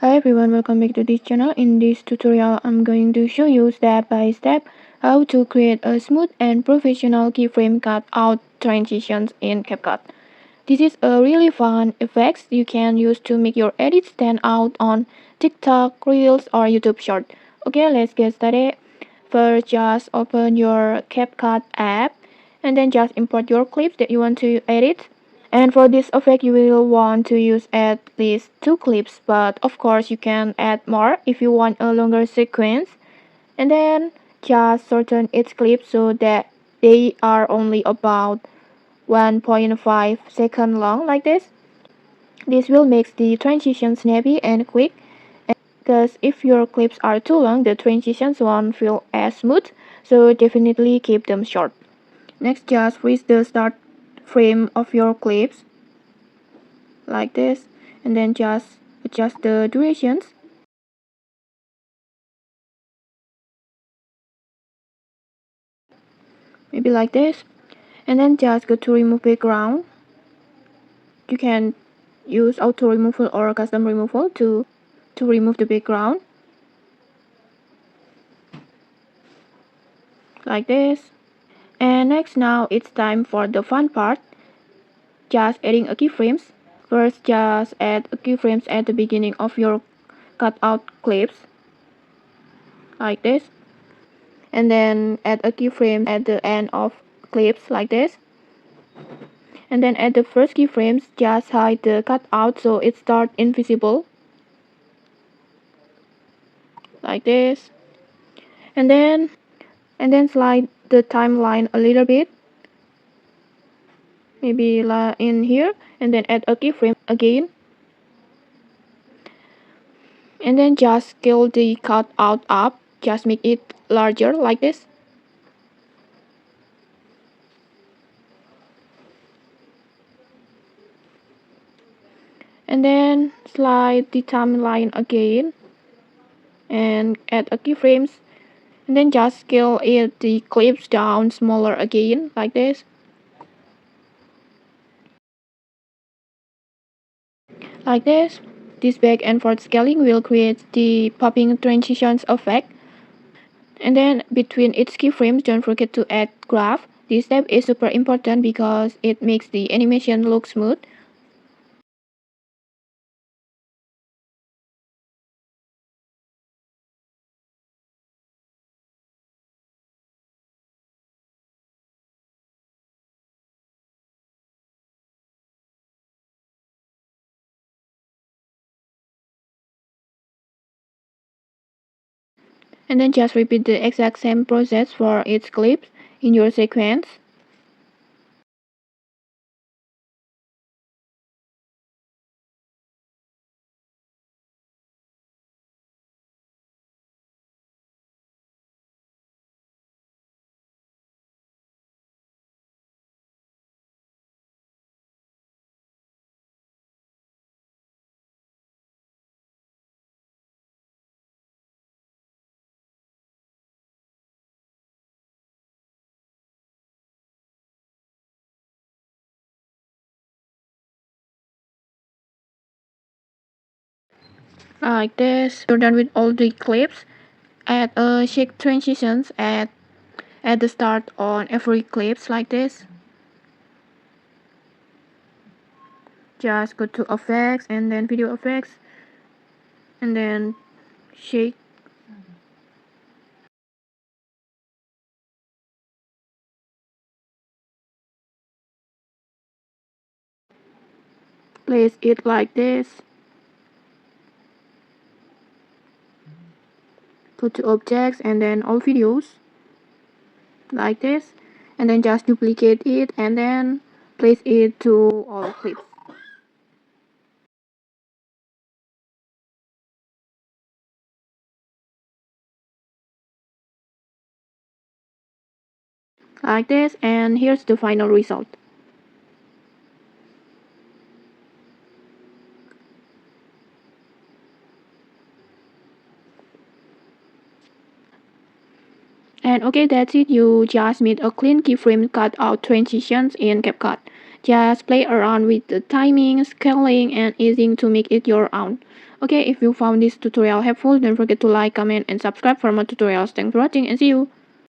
Hi everyone, welcome back to this channel. In this tutorial, I'm going to show you step by step how to create a smooth and professional keyframe cutout transitions in CapCut. This is a really fun effect you can use to make your edits stand out on TikTok, Reels or YouTube Short. Okay, let's get started. First, just open your CapCut app and then just import your clips that you want to edit. And for this effect, you will want to use at least 2 clips, but of course you can add more if you want a longer sequence. And then just shorten each clip so that they are only about 1.5 seconds long like this. This will make the transition snappy and quick, because if your clips are too long, the transitions won't feel as smooth, so definitely keep them short. Next, just freeze the start frame of your clips like this, and then just adjust the durations, maybe like this, and then just go to remove background. You can use auto removal or custom removal to remove the background like this. And next, now it's time for the fun part, just adding a keyframes. First, just add a keyframes at the beginning of your cutout clips like this, and then add a keyframe at the end of clips like this. And then at the first keyframes, just hide the cutout so it starts invisible like this. And then slide the timeline a little bit, maybe in here, and then add a keyframe again. And then just scale the cutout up, just make it larger like this. And then slide the timeline again and add a keyframes, and then just scale the clips down smaller again like this. Like this. This back and forth scaling will create the popping transitions effect. And then between each keyframe, don't forget to add graph. This step is super important because it makes the animation look smooth. And then just repeat the exact same process for each clip in your sequence. Like this. You're done with all the clips. Add a shake transitions at the start on every clips like this. Just go to effects and then video effects, and then shake. Place it like this. Go to objects and then all videos like this, and then just duplicate it and then place it to all clips like this. And here's the final result. And okay, that's it. You just made a clean keyframe cutout transitions in CapCut. Just play around with the timing, scaling, and easing to make it your own. Okay, if you found this tutorial helpful, don't forget to like, comment, and subscribe for more tutorials. Thanks for watching and see you!